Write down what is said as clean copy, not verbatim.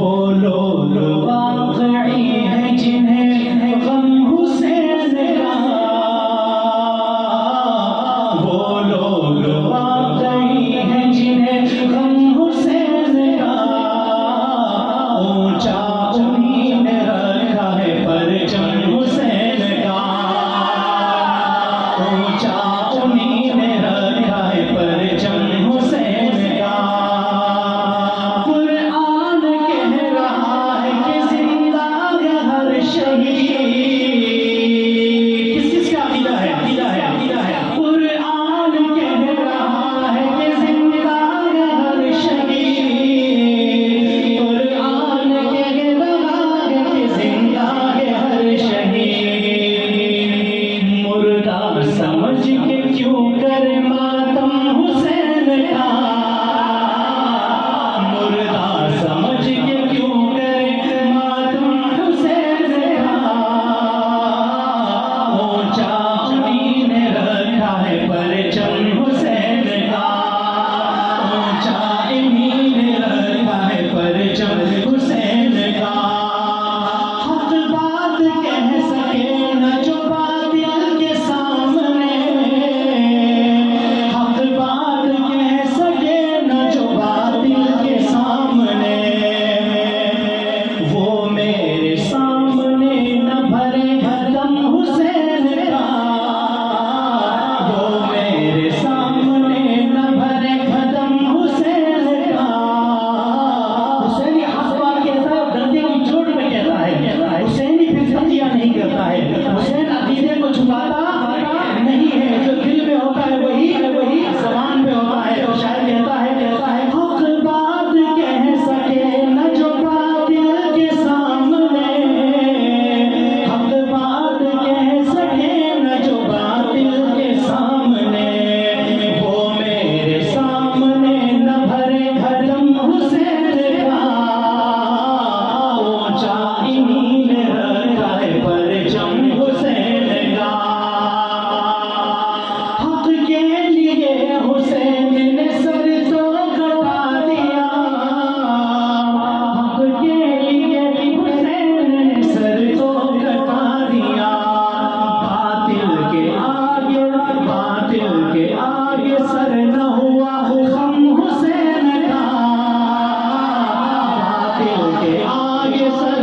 وہ لوگ واقعی ہیں جنہیں غم حسین کا، وہ لوگ واقعی ہیں جنہیں غم حسین کا، اونچا انہیں نے رکھا ہے پرچم حسین کا، اونچا انہیں نے رکھا ہے پرچم حسین کا۔ قرآن کہہ رہا ہے کہ زندہ ہے ہر شہید، کس کا عقیدہ ہے؟ قرآن کہہ رہا ہے کہ زندہ ہے ہر شہید، قرآن کہہ رہا ہے کہ زندہ ہے ہر شہید، مردہ سمجھ کے کیوں کرے ماتم حسین کا، مردہ سمجھ کے کیوں کرے ماتم حسین کا، اونچا انہیں نے رکھا ہے پرچم حسین کا، اونچا انہیں نے رکھا ہے پرچم حسین کا۔ حق بات کہہ سکے نہ جو باطل کے سامنے، حق بات کہہ سکے نہ جو باطل کے سامنے، وہ میرے سامنے نہ بھرے دم حسین کا، وہ میرے سامنے نہ بھرے دم حسین کا۔ حسینی حق بات کہتا ہے، دندے کی چوٹ میں کہتا ہے، حسینی پھر تقیہ نہیں کرتا ہے، حسین عقیدے کو چھپاتا نہیں ہے، جو دل میں ہوتا ہے وہی زبان پہ ہوتا ہے۔ تو شاعر کہتا ہے حق بات کہہ سکے نہ جو باطل کے سامنے، حق بات کہہ سکے نہ جو باطل کے سامنے، وہ میرے سامنے نہ بھرے دم حسین کا، اونچا انہیں نے رکھا ہے پرچم حسین کا۔ حق کے لیے حسین نے سر تو کٹا دیا، حق کے لیے حسین نے سر تو کٹا دیا، باطل کے آگے سر نہ ہوا غم حسین کا، باطل کے آگے سر